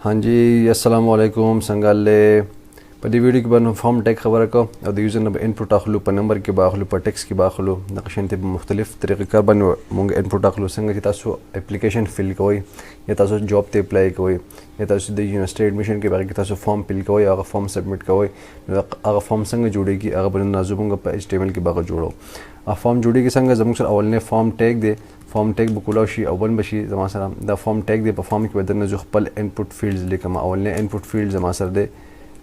हाँ जी, अस्सलामु अलैकुम संगाले पदी वीडियो के बाद फॉर्म टैग खबर को और यूजर नंबर इनपुट आखलू पर नंबर के बाखलू पर टेक्स्ट के बाखलू नक्शंते मुख्तलिफ तरीक़ेकार बन मुंग इनपुट आखलू संग कि तासु एप्लीकेशन फिल कोई या तासु जॉब ते अप्लाई कोई या तासु द यूनिवर्सिटी एडमिशन के बारे कि तासु फॉर्म फिल कोई अगर फॉर्म सबमिट कोई अगर फॉर्म संग जुड़ेगी अगर बन नाजुबुंग पर HTML के बारे जोड़ो आ फॉर्म जुड़ेगी संग जमुक सर अवल ने form tag they form tag बुकुलाशी अवन बशी जमा sir the form tag they perform के बदन जो खपल इनपुट फील्ड्स लिखम अवल ने इनपुट फील्ड जमा सर दे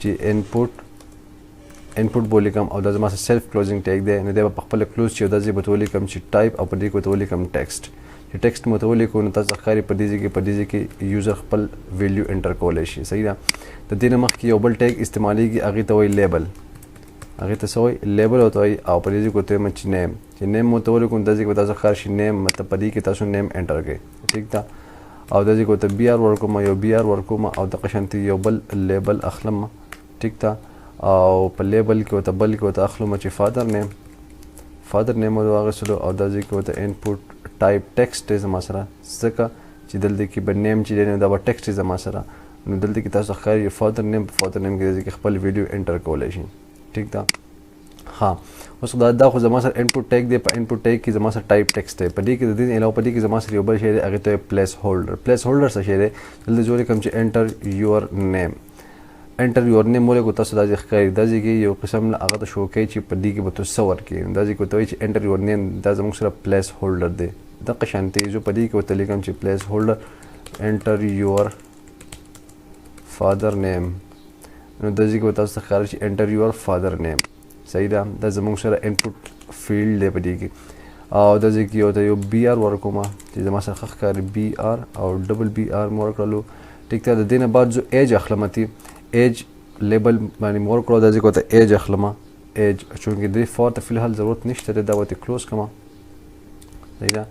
जी इनपुट बोली कम और जमा सेल्फ क्लोजिंग टैग दे ने दे पखपल क्लोज ची दजी बतोली कम ची टाइप और पदी को तोली कम टेक्स्ट ये टेक्स्ट मतोली को नता ज़खारी पदीजी की यूज़र खपल वैल्यू एंटर कोलेशी सही ना तो दिन मख की ओबल टैग इस्तेमाली की आगे तो लेबल आगे तो सोई लेबल होता है और पदीजी को तो मच नेम ये नेम मतोली को दजी बता ज़खार शी नेम मतलब पदी के तासु नेम एंटर के ठीक था और दजी को तो BR वर्को में यो BR वर्को में और दकशंती योबल लेबल अखलम ठीक था और पर लेबल के होता बल के होता अखलू मची फादर नेम वागे सलो और दाजी के होता इनपुट टाइप टेक्स्ट इज मसरा सका ची जल्दी की बन नेम ची देने दावा टेक्स्ट इज मसरा नु जल्दी की तासु खैर फादर नेम के दाजी के खपल वीडियो एंटर कोलेशन ठीक था हाँ उसके बाद दा खुद जमासर इनपुट टैग दे पर इनपुट टैग की जमासर टाइप टेक्स्ट है पदी के दिन अलावा पदी की जमासर योबल शेर आगे तो प्लेस होल्डर से शेर जल्दी जोरे कम ची एंटर योर नेम मोले को तस दाजी खैर दाजी की यो किस्म आगे तो शो के ची पदी के बतो सवर के दाजी को तो ची enter your name Daji Muktsar place holder दे द कशांति जो पदी के तली कम ची place holder enter your father name दाजी को तस खैर ची एंटर योर फादर नेम सही रहा दाजी मुक्सर इनपुट फील्ड दे पदी की और दाजी की होता यो BR वर्को में जी जमा सर खैर BR और डबल BR मोर कर लो ठीक था दिन बाद जो एज अखलमती एज लेबल मानी मोर करो दाजी को एज अखलमा एज चूँकि दी फॉर तो फिलहाल ज़रूरत नहीं है दावत क्लोज कमा सही ना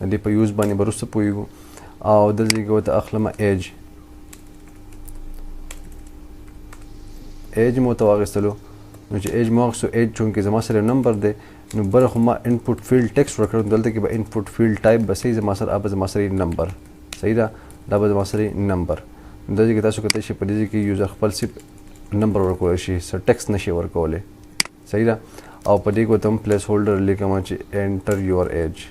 दी पर यूज़ बानी भरोसा पुईगो और दाजी को अखलमा एज मोतवागे चलो मुझे एज मॉक्स एज चूँकि जमा सर नंबर दे बर खुमा इनपुट फील्ड टेक्स्ट वर्कर दलते कि इनपुट फील्ड टाइप बस ही जमा सर अब जमा सर नंबर सही रहा दाबा जमा सर नंबर दाजी के तासु कहते हैं पदीजी की यूज़र खपल सिर्फ नंबर वर्क हो शी सर टेक्स्ट नशे वर्क होले सही रहा और पदी को तुम प्लेस होल्डर लेकर मची एंटर योर एज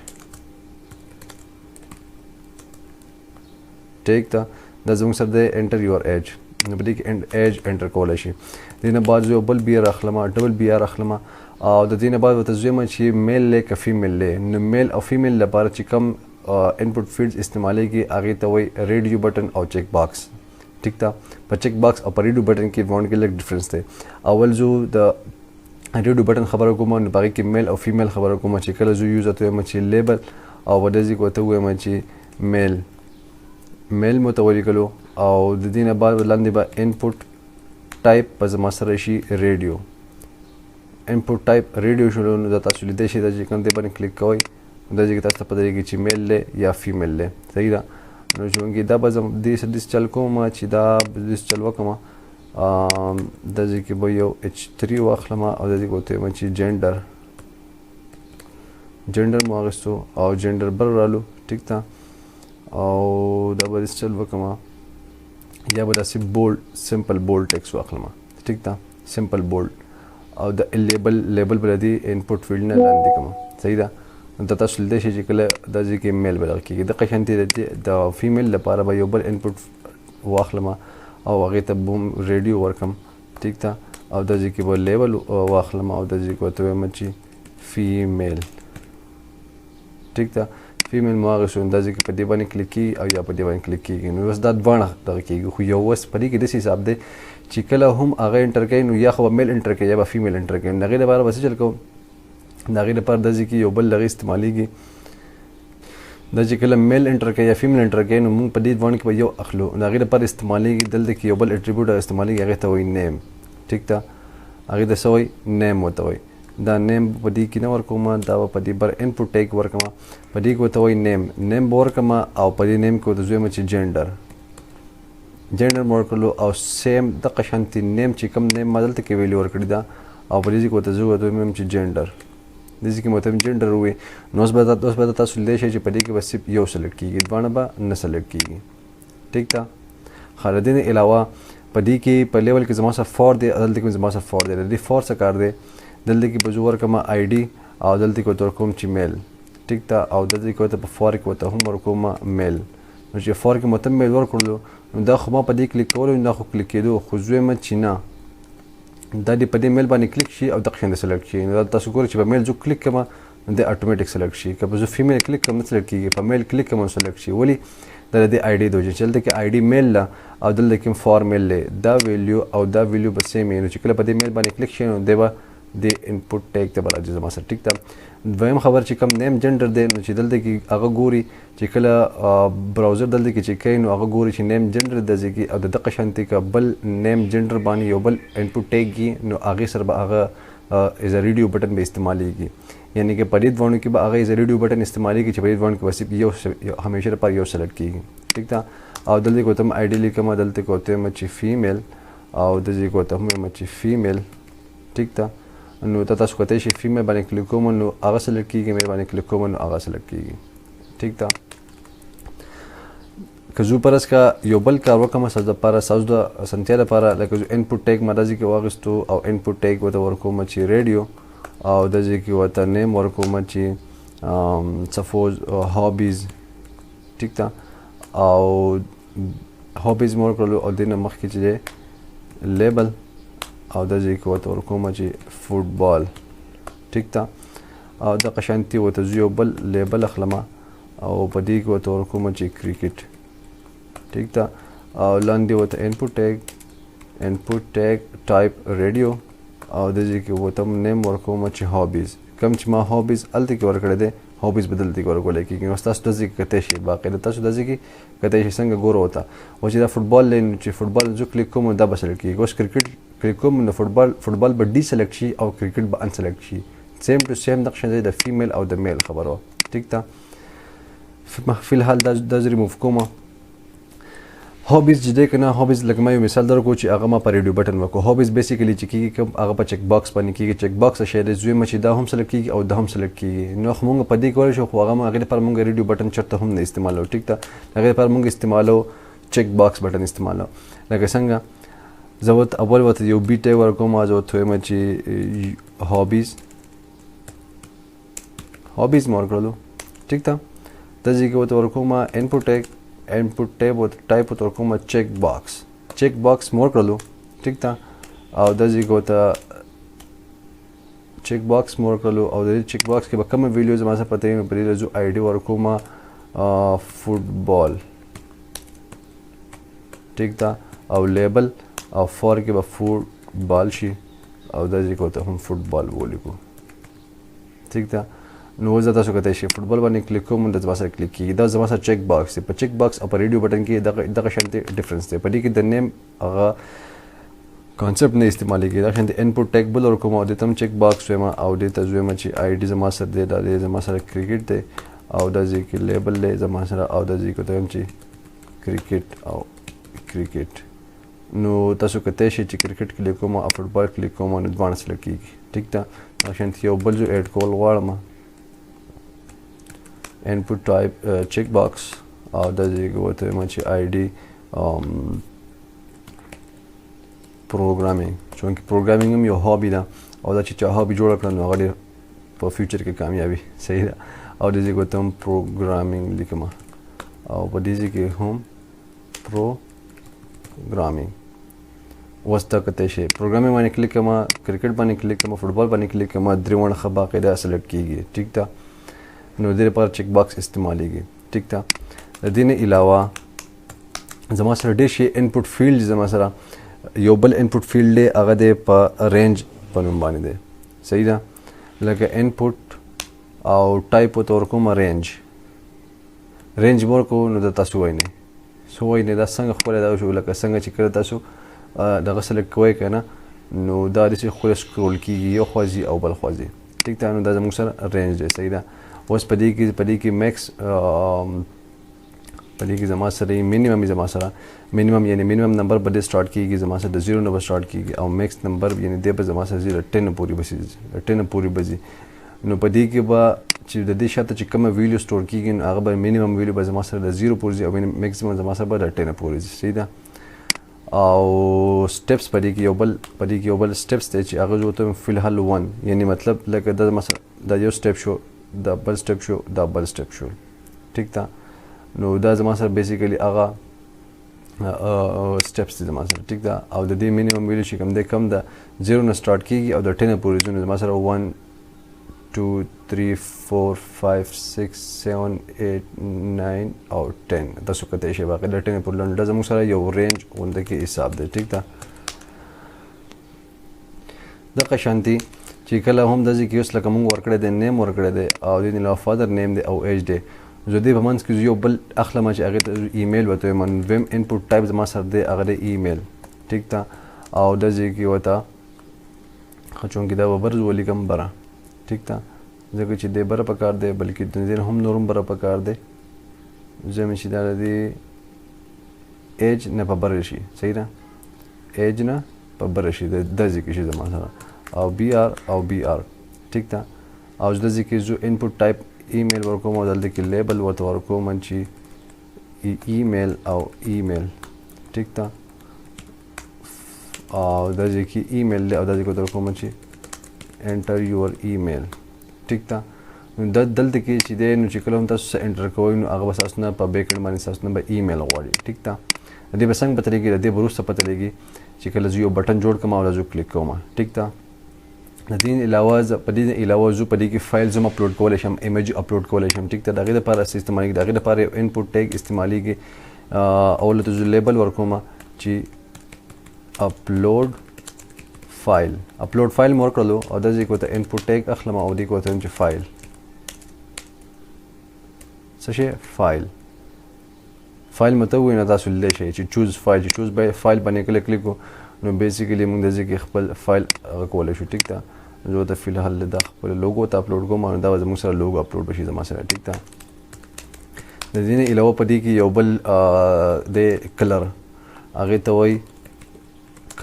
ठीक था दाजुंग sir they enter your age पदी की एज एंटर कोले शी दिन बाद जो बल BR अखलमा डबल BR अखलमा और दिन बाद वो तजुए मची मेल ले का फीमेल ले न मेल और फीमेल लबार चिकम इनपुट फील्ड्स इस्तेमाल की आगे तो वही रेडियो बटन और चेक बॉक्स ठीक था पर चेक बॉक्स और पर रेडियो बटन की वाउंड के लिए डिफरेंस थे अवल जो द रेडियो बटन खबर को मन बाकी की मेल और फीमेल खबर को मची कल जो यूज़ होते हुए मची लेबल और वडेजी को होते हुए मची मेल मुतवली कलो और दिन बाद बदलान दिबा इनपुट टाइप पज मसरशी रेडियो इनपुट टाइप रेडियो शुरू जाता सुली देशी दाजी कंदे बन क्लिक कोई दाजी के तास्ता पदरी की मेल ले या फीमेल ले सही रहा चूँकि दा बजम दिस चल को मा चिदा दिस चलवा कमा दाजी के बोयो H3 वाखलमा और दाजी को ते मची जेंडर मागस्तो और जेंडर बर रालू ठीक था और दा दिस चलवा कमा या बड़ा सी बोल्ड सिंपल बोल्ड टेक्स्ट वाखलमा ठीक था सिंपल बोल्ड और द लेबल बलदी इनपुट फील्ड ने लान दी कमा सही रहा दता सुलदे शिकल दाजी के मेल बल की दकशंती द फीमेल लपारा बायोबल इनपुट वाखलमा और आगे तब बूम रेडियो वर्कम ठीक था और दाजी के वो लेबल वाखलमा और दाजी को तो मची फीमेल ठीक था फीमेल मागे सुन दाजी के पदीबानी क्लिक की और या पदीबानी क्लिक की बस दाद बाणा दकी खुयो वस पदी के दिस हिसाब दे चिकला हम आगे एंटर के या खबर मेल एंटर के या फीमेल एंटर के नगे बार बस चल को नागिर पर दाजी की योबल लगी इस्तेमाली की दाजी के मेल एंटर के या फीमेल एंटर के मुंग पदीद वन के यो अखलो नागिर पर इस्तेमाली की दल की योबल एट्रीब्यूट इस्तेमाली आगे तो वही नेम ठीक था आगे तो सोई नेम होता वही दा नेम पदी की ना वर्क मा दा पदी पर इनपुट टैग वर्क मा पदी को तो वही नेम वर्क मा और पदी नेम को तो जो मच जेंडर मोर कर लो और सेम द कशांति नेम चिकम नेम मदल के वैल्यू वर्क दा और पदी को तो जो में मच जेंडर जैसे कि मतलब जेंडर हुए नोस बताता सुलेश है पदी के बस सिर्फ यो सेलेक्ट की बाणबा न सेलेक्ट की ठीक था خالدین علاوه په دې کې په لیول کې زما سره فور دی دلته کې زما سره فور دی د فور څه کار دی دلته کې به زه ورکړم آی ډي او دلته کې ورته ورکوم چې میل ټیک ده او دلته کې ورته په فور کې ورته هم ورکوم میل نو چې فور کې مو ته میل ورکړلو نو دا خو ما په دې کلیک کولو دا خو کلیک کېدو خو زه یم چې نه دا دې په دې میل باندې کلیک شي او دغه شان سلیکټ شي نو تاسو ګورئ چې په میل زه کلیک کوم نو د اتوماتیک سلیکټ شي که زه فیمیل کلیک کوم سلیکټ کیږي په میل کلیک کوم سلیکټ شي ولی دا د آی ډي د وجې چې دلته کې آی ډي میل له او دلته کې فور میل دی دا ویلیو او دا ویلیو به سیم وي نو چې کله په دې میل باندې کلیک شي نو دی به د انپوټ ټیګ ته به راځي زما سره ټیک ده دویم خبر چې کوم نیم جنډر دی نو چې دلته کې هغه ګوري چې کله براوزر دلته کې چې کوي نو هغه ګوري چې نیم جنډر د ځکه او د دغه شانتي کا بل نیم جنډر باندې یو بل انپوټ ټیګ کی نو هغه سره به هغه از ا ریډیو بٹن به استعماليږي یعنی کې په دې ډوڼو کې به هغه از ا ریډیو بٹن استعماليږي چې په دې ډوڼ کې وسیب یو همیشه لپاره یو سلیکټ کیږي ٹھیک ده او دلته کوم آی ډي لیکم دلته کوم چې فیمیل او دلته کوم چې فیمیل ټیک ده نو تاسو کوته شي فیمیل باندې کلیک کوم نو هغه سلیکټ کیږي مې باندې کلیک کوم نو هغه سلیکټ کیږي ٹھیک ده که زه پرس کا یو بل کار وکم ساز د لپاره ساز د سنتیا لپاره لکه زه انپوټ ټیګ مرضی کې واغستو او انپوټ ټیګ وته ورکوم چې ریډیو او د ځکه وته نیم ورکوم چې سپوز هابیز ٹھیک ده او هابیز مور کړلو او دینه مخکې چې لیبل او د ځکه وته ورکوم چې فوتبال ټیک ده او د قشانتي وته یو بل لیبل اخلمه او په دې کې وته ورکوم چې کرکټ ٹھیک ده او لاندې وته انپوټ ټیګ ټایپ ریډیو او د ځکه وته نیم ورکوم چې هابیز کم چې ما هابیز الته کې ورکړه ده هابیز بدلتي ورکول کېږي نو تاسو د ځکه کته شي باقاعده تاسو د ځکه کته شي څنګه ګورو وته او چې دا فوتبال لین چې فوتبال جو کلیک کوم دا بسل کېږي اوس کرکټ کلیک کوم نو فوتبال به ډي سلیکټ شي او کرکټ به ان سلیکټ شي سیم ټو سیم نقشه د فیمیل او د میل خبرو ٹھیک ده فی الحال دا ریموف کوم هابیز چې دی کنه هابیز لکه ما یو مثال درکو چې هغه ما په ریډیو بټن وکړو هابیز بیسیکلی چې کیږي کوم هغه په چک باکس باندې کیږي چک باکس شې د زوی مچ دا هم سلیکټ کیږي او دا هم سلیکټ کیږي نو موږ په دې کول شو خو هغه ما هغه پر موږ ریډیو بټن چرته هم نه استعمالو ټیک ده هغه پر موږ استعمالو چک باکس بټن استعمالو لکه څنګه زوت اول وته یو بی ټیګ ورکوم از وته مچ هابیز مور کړلو ټیک ده د ځکه وته ورکوم انپوټ ټیب او ټایپ ورته کوم چک باکس مور کړلو ټیک ده او د ځکه وته چک باکس مور کړلو او د چک باکس کې به کوم ویډیو زما څخه پته نه پرې جو آی ډي ورکوم فوتبال ټیک ده او لیبل او فور کې به فوتبال شي او د ځکه وته هم فوتبال ولیکو ټیک ده نو زه تاسو کته شي فوتبال باندې کلیک کوم د زما سره کلیک کیږي دا زما سره چک باکس دی په چک باکس او په ریډیو بټن کې دغه شانتي ډیفرنس دی په دې کې د نیم هغه کانسپټ نه استعمالېږي دا شانتي انپوټ ټیګ بل ورکوم او د تم چک باکس وما او د تزویم چې آی ډي زما سره دی دا زما سره کرکټ دی او د ځکه لیبل دی زما سره او د ځکه ته چې کرکټ او کرکټ نو تاسو کته شي چې کرکټ کلیک کوم او فوتبال کلیک کوم نو ځوان سره کیږي ټیک ده شانتي یو بل جو اډ کول غواړم input type checkbox او د ځکه وته چې آی ډي پروګرامینګ چونکه پروګرامینګ هم یو هابي ده او دا چې هابي جوړ کړل نو هغه په فیوچر کې کامیابی صحیح ده او د ځکه وته پروګرامینګ لیکم او په دې ځکه هم پروګرامینګ وسته کته شي پروګرامینګ باندې کلیک کما کرکټ باندې کلیک کما فوتبال باندې کلیک کما دریونه خبا قاعده سلیکټ کیږي ٹھیک ده نو دې لپاره چک باکس استعمالېږي ټیک ده د دې نه علاوه زما سره ډېر شي انپوټ فیلډ زما سره یو بل انپوټ فیلډ دی هغه دی په رینج په نوم باندې دی صحیح ده لکه انپوټ او ټایپ ورته ورکوم رینج مور کو نو د تاسو وایي نه دا څنګه خپله دا شو لکه څنګه چې کله تاسو دغه سلیکټ کوئ که نه نو دا داسې خپله سکرول کېږي یو خوځي او بل خوځي ټیک ده نو دا زموږ سره رینج دی صحیح ده اوس په دې کې میکس په دې کې زما سره مینیمم یعنی مینیمم نمبر به سٹارټ کیږي زما سره د 0 نه سٹارټ کیږي او میکس نمبر یعنی د به زما سره 10 پورې بسي 10 پورې بزي نو په دې کې به چې د دې شاته چې کومه ویډیو سٹور کیږي هغه به مینیمم ویډیو به زما سره د 0 پورې او میکسیمم زما سره به د 10 پورې صحیح ده او سټیپس پدې کې یو بل سټیپس دی چې هغه زه ته فی الحال 1 یعنی مطلب لکه دا مثلا دا یو سټیپ شو دا بل سټیپ شو دا بل سټیپ شو ټیک ده نو دا زما سره بیسیکلی هغه سټیپس دي زما سره ټیک ده او د دې مینیمم ویلو چې کوم دی کم ده 0 نه سټارټ کیږي او د 10 پورې ځونه زما سره 1 2 3 4 5 6 7 8 9 او 10 تاسو کته شي باقي د 10 پورې لنډه زموږ سره یو رینج غونډه کې حساب دی ټیک ده د قشانتي چې کله هم د ځکه اوس لکه مونږ ورکړی دی نیم ورکړی دی او د نو فادر نیم دی او ایج دی زه دې په منځ کې یو بل اخلم چې هغه ته ایمیل وته من ویم انپوټ ټایپ زما سره دی هغه د ایمیل ټیک ده او د ځکه وته خچون کې دا وبرز ولیکم برا ټیک ده ځکه چې دې بره پکار دی بلکې د دې هم نورم بره پکار دی زمې چې دا دی ایج نه په بره شي صحیح ده ایج نه په بره شي د ځکه شي زما سره او بی آر ټیک ده او د ځکه زو انپوټ ټایپ ایمیل ورکوم او دلته کې لیبل ورته ورکوم چې ایمیل او ایمیل ټیک ده او د ځکه ایمیل او د ځکه ورکوم چې انټر یور ایمیل ټیک ده نو دلته کې چې دی نو چې کله هم تاسو انټر کوئ نو هغه به تاسو نه په بیک اند باندې تاسو نه به ایمیل غواړي ټیک ده د دې به څنګه پته لګي د دې به وروسته پته لګي چې کله زه یو بټن جوړ کړم او زه کلیک کوم ټیک ده د دې علاوه په دې علاوه زه په دې کې فایل زما اپلوډ کولی شم ایمیج اپلوډ کولی شم ټیک ده د هغې دپاره استعمالېږي د هغې دپاره یو انپوټ ټیګ استعمالېږي اول ته زه لیبل ورکوم چې اپلوډ فایل مې ورکړلو او د دې کوته انپوټ ټیګ اخلم او دې کوته چې فایل څه شی فایل مته ووایي نو تاسو لیدلی شئ چې چوز فایل باندې کله کلیک وکړو نو بیسیکلی موږ د ځکه خپل فایل هغه کولی شو ټیک ده زه ته فی الحال دا خپل لوګو ته اپلوډ کوم نو دا به زموږ سره لوګو اپلوډ بشي زما سره ټیک ده د دې نه علاوه په دې کې یو بل د کلر هغې ته وایي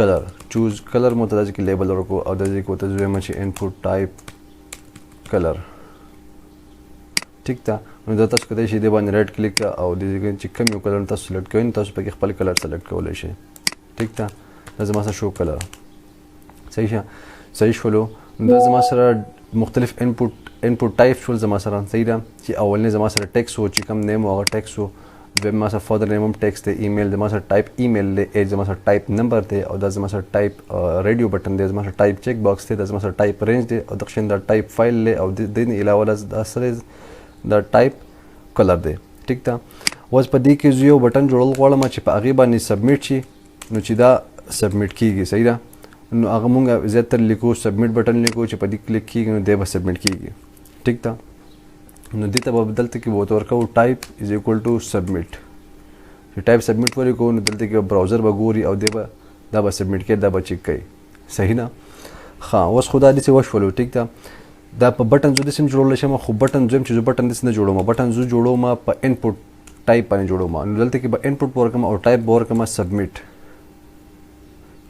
کلر چوز کلر مو ته ځکه لیبل ورکړو او د ځکه ورته زویم چې انپوټ ټایپ کلر ټیک ده نو دا تاسو کولای شئ د باندې رائټ کلیک او د دې چې کوم یو کلر تاسو سلیکټ کوئ تاسو پکې خپل کلر سلیکټ کولی شئ ټیک ده دا زما سره شو کلر صحیح شولو دا زما سره مختلف انپوټ ټایپ شول زما سره صحیح ده چې اولنی زما سره ټیکس و چې کوم نیم هغه ټیکس و دویم ما سره فادر نیم هم ټیکس دی ایمیل زما سره ټایپ ایمیل دی ایج زما سره ټایپ نمبر دی او دا زما سره ټایپ ریډیو بټن دی زما سره ټایپ چیک باکس دی دا زما سره ټایپ رینج دی او دقشن دا ټایپ فایل دی او د دې علاوه دا سره دا ټایپ کلر دی ټیک ده اوس په دې کې زه یو بټن جوړول غواړم چې په هغې باندې سبمیټ شي نو چې دا سبمیټ کیږي صحیح ده نو هغه مونږ زیاتره لیکو سبمیټ بټن لیکو چې په دې کلیک کیږي نو دی به سبمیټ کیږي ټیک ده نو دې ته به دلته کې به ورته ورکوو ټایپ از ایکول ټو سبمیټ چې ټایپ سبمیټ ولیکو نو دلته کې براوزر به ګوري او دی به دا به سبمیټ کوي دا به چیک کوي صحیح نه ښه اوس خو دا داسې وشولو ټیک ده دا په بټن زه داسې هم جوړولی شم خو بټن زه چې زه بټن داسې نه جوړوم بټن زه جوړوم په انپوټ ټایپ باندې جوړوم نو دلته کې به انپوټ ورکړم او ټایپ به ورکړم سبمیټ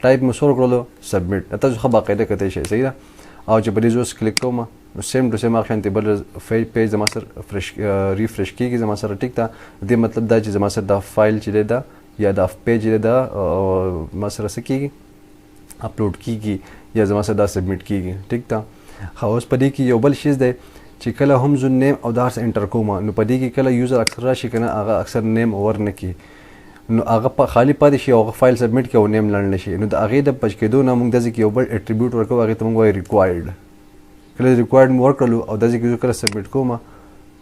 ټایپ مې سور کړلو سبمیټ تاسو ښه باقاعده کتی شئ صحیح ده او چې په دې زه اوس کلیک کوم نو سیم ټو سیم هغه شانتې بل پیج زما سره ریفرش کېږي زما سره ټیک ده دې مطلب دا چې زما سره دا فایل چې دی دا یا دا پیج دی دا ما سره څه کېږي اپلوډ کېږي یا زما سره دا سبمیټ کېږي ټیک ده ښه اوس په دې کې یو بل شیز دی چې کله هم زه نیم او دا هر څه انټر کوم نو په دې کې کله یوزر اکثر راشي که نه هغه اکثر نیم ورنه کړي نو هغه خالي پاتې شي او هغه فایل سبمیټ کړي او نیم لنډ نه شي نو د هغې د بچ کېدو نه موږ داسې کې یو بل اټریبیوټ ورکوو هغې ته موږ وایو ریکوایرډ کله ریکوایرډ مې ورکړلو او داسې کې زه کله سبمیټ کوم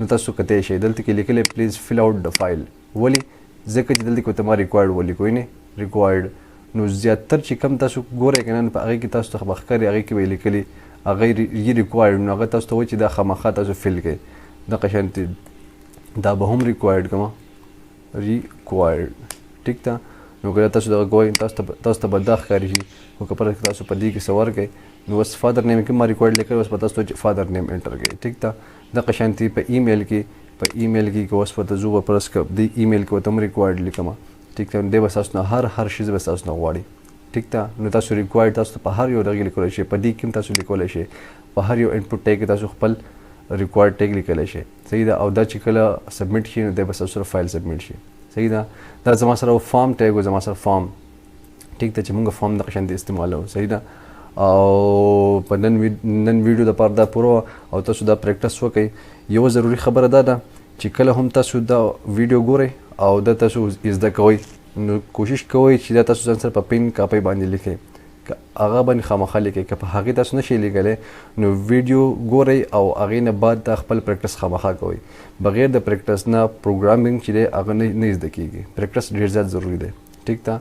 نو تاسو کتی شئ دلته کې لیکلی پلیز فل آؤٹ د فایل ولې ځکه چې دلته کې ورته ما ریکوایرډ ولیکو نه ریکوایرډ نو زیاتر چې کم تاسو ګورئ که نه په هغې کې تاسو ته به ښکاري هغې کې به یې لیکلي هغه یې ریکوایرډ نو هغه تاسو ته وایي چې دا خامخا تاسو فل کړئ دغه شانتې دا به هم ریکوایرډ کومه ریکوایرډ ټیک ده نو که تاسو دغه کوئ تاسو ته به دا ښکاري شي خو که پرته تاسو په دې کې څه ورکئ نو اوس فادر نیم کې ما ریکوایرډ لیکلی اوس به تاسو ته فادر نیم انټر کړئ ټیک ده دغه شانتې په ایمیل کې که اوس ورته زه به پرس دې ایمیل کې ورته هم ریکوایرډ لیکم ټیک ده نو دی به تاسو نه هر شي به تاسو نه غواړي ټیک ده نو تاسو ریکوایرډ تاسو ته په هر یو دغې لیکلی شئ په دې کې هم تاسو لیکلی شئ په هر یو انپوټ ټیګ کې تاسو خپل ریکوایرډ ټیګ لیکلی شئ صحیح ده او دا چې کله سبمیټ شي نو دی به تاسو سره فایل سبمیټ شي صحیح ده دا زما سره فارم ټیګ و زما سره فارم ټیک ته چې موږ فارم د قشن استعمالو صحیح ده او په نن ویډیو د پاره دا پوره او تاسو دا پریکټس وکئ یو ضروری خبره ده چې کله هم تاسو دا ویډیو ګورئ او دا تاسو زده کوئ نو کوشش کوئ چې دا تاسو ځان سره په پین کاپي باندې لیکئ هغه باندې خامخا لیکئ که په هغې تاسو نشئ لیکلی نو ویډیو ګورئ او هغې نه بعد دا خپل پریکټس خامخا کوئ بغیر د پریکټس نه پروګرامینګ چې دی هغه نه زده کیږي پریکټس ډېر زیات ضروري دی ټیک ده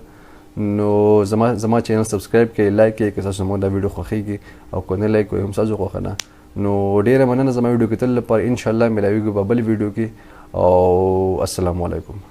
نو زما چینل سبسکرایب کړئ لایک کړئ که تاسو زموږ دا ویډیو خوښیږي او که نه لایک کوئ هم ستاسو خوښه ده نو ډېره مننه زما ویډیو کتلو لپاره انشاءالله ملاویږو په بل ویډیو کې او السلام علیکم